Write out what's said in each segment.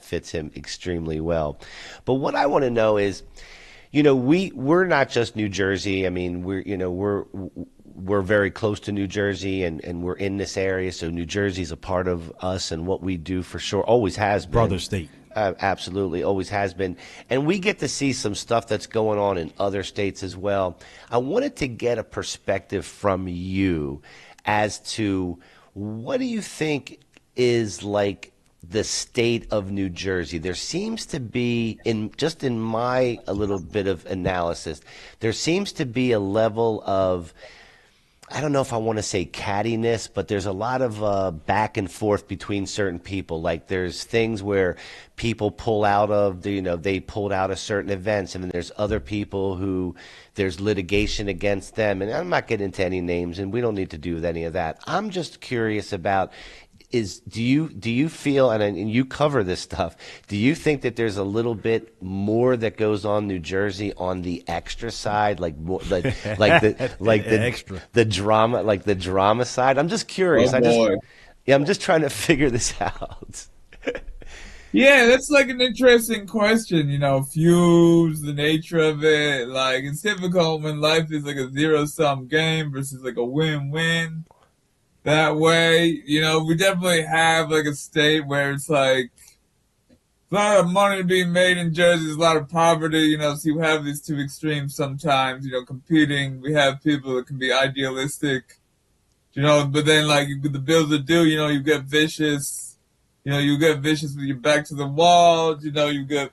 fits him extremely well. But what I want to know is, you know, we're not just New Jersey. I mean, we're very close to New Jersey, and we're in this area, so New Jersey's a part of us and what we do for sure. Always has been. Brother state. Absolutely, always has been. And we get to see some stuff that's going on in other states as well. I wanted to get a perspective from you as to what do you think is like the state of New Jersey. There seems to be, in my a little bit of analysis, there seems to be a level of, I don't know if I want to say cattiness, but there's a lot of back and forth between certain people. Like there's things where people pull out of, they pulled out of certain events, and then there's other people who there's litigation against them. And I'm not getting into any names, and we don't need to do with any of that. I'm just curious about do you feel, and you cover this stuff, do you think that there's a little bit more that goes on New Jersey on the extra side, like extra. the drama side? I'm just curious. I'm just trying to figure this out. Yeah, that's like an interesting question, feuds, the nature of it. Like, it's difficult when life is like a zero-sum game versus like a win-win. That way, we definitely have like a state where it's like a lot of money being made in Jersey, there's a lot of poverty, so you have these two extremes sometimes, competing. We have people that can be idealistic, but then like the bills are due, you get vicious, you get vicious with your back to the wall, you get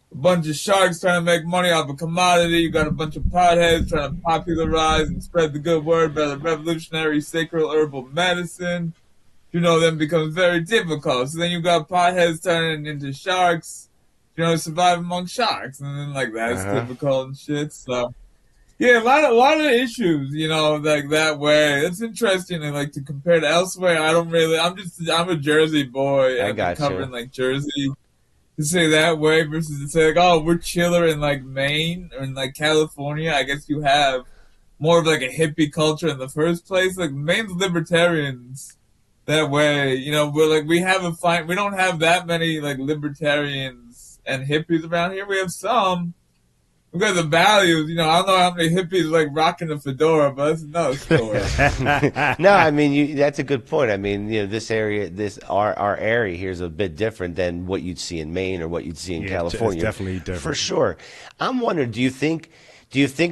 a bunch of sharks trying to make money off a commodity. You got a bunch of potheads trying to popularize and spread the good word about the revolutionary sacred herbal medicine. Then becomes very difficult. So then you got potheads turning into sharks, survive among sharks. And then like that's difficult and shit. So yeah, a lot of issues, like that way. It's interesting and like to compare to elsewhere. I'm a Jersey boy. I got covering like Jersey. To say that way versus to say like, oh, we're chiller in like Maine or in like California. I guess you have more of like a hippie culture in the first place. Like Maine's libertarians that way, we're like we don't have that many like libertarians and hippies around here. We have some. We got the values, I don't know how many hippies like rocking a fedora, but that's another story. No, I mean that's a good point. I mean, this area, our area here is a bit different than what you'd see in Maine or what you'd see in California. It's definitely different for sure. I'm wondering, do you think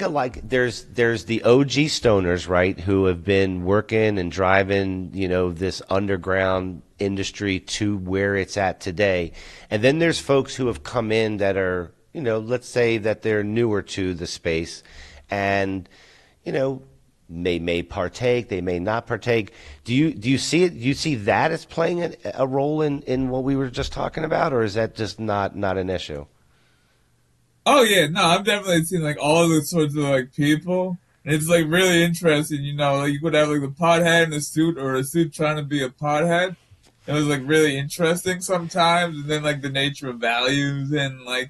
of like there's the OG stoners, right, who have been working and driving, this underground industry to where it's at today, and then there's folks who have come in that are, let's say that they're newer to the space and, they may partake, they may not partake. Do you see it? Do you see that as playing a role in what we were just talking about, or is that just not an issue? Oh yeah, no, I've definitely seen like all those sorts of like people. And it's like really interesting, like you could have like the pothead in a suit or a suit trying to be a pothead. It was like really interesting sometimes, and then like the nature of values and like,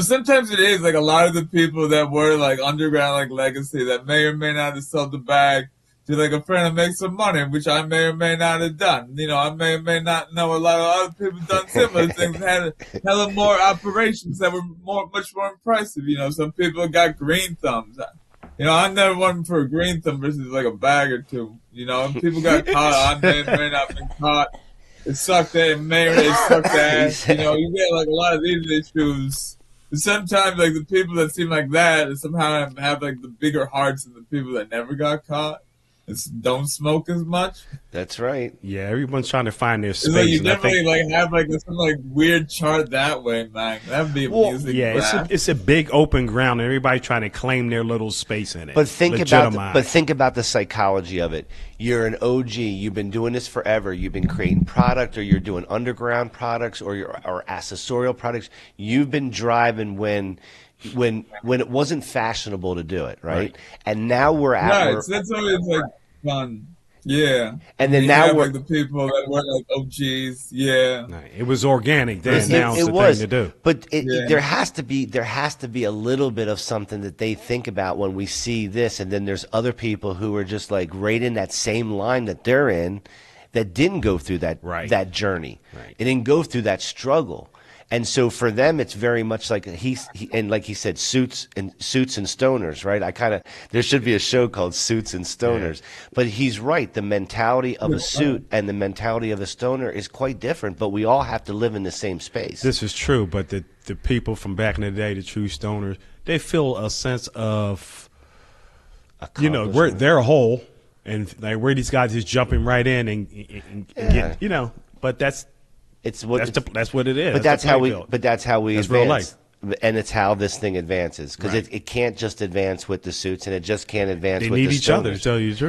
sometimes it is like a lot of the people that were like underground, like legacy, that may or may not have sold the bag to like a friend and make some money, which I may or may not have done. I may or may not know a lot of other people done similar things, had hella more operations that were much more impressive. Some people got green thumbs. I never went for a green thumb versus like a bag or two. People got caught. I may or may not have been caught. It sucked. It may or it sucked ass. You get like a lot of these issues. Sometimes, like, the people that seem like that somehow have, like, the bigger hearts than the people that never got caught. Don't smoke as much. That's right. Yeah, everyone's trying to find their space. Like you definitely like have like some like weird chart that way, man. That'd be amusing. Yeah, it's a big open ground, and everybody trying to claim their little space in it. But think about the psychology of it. You're an OG. You've been doing this forever. You've been creating product, or you're doing underground products, or accessorial products. You've been driving when it wasn't fashionable to do it, right? And now we're at right. So that's always like fun. Yeah. And then now we're like the people that were like OGs. Yeah. It was organic then. Now it's the thing to do. But there has to be a little bit of something that they think about when we see this, and then there's other people who are just like right in that same line that they're in. that didn't go through that Right. that journey. Right. It didn't go through that struggle. And so for them, it's very much like and like he said, suits and stoners, right? There should be a show called Suits and Stoners, but he's right. The mentality of a suit and the mentality of a stoner is quite different, but we all have to live in the same space. This is true, but the people from back in the day, the true stoners, they feel a sense of, they're whole, and like where these guys is jumping right in and get, but that's what it is. But that's how we That's advance. real life. And it's how this thing advances, because Right. it can't just advance with the suits, and it just can't advance They with need the each other, stoners. to tell you the truth.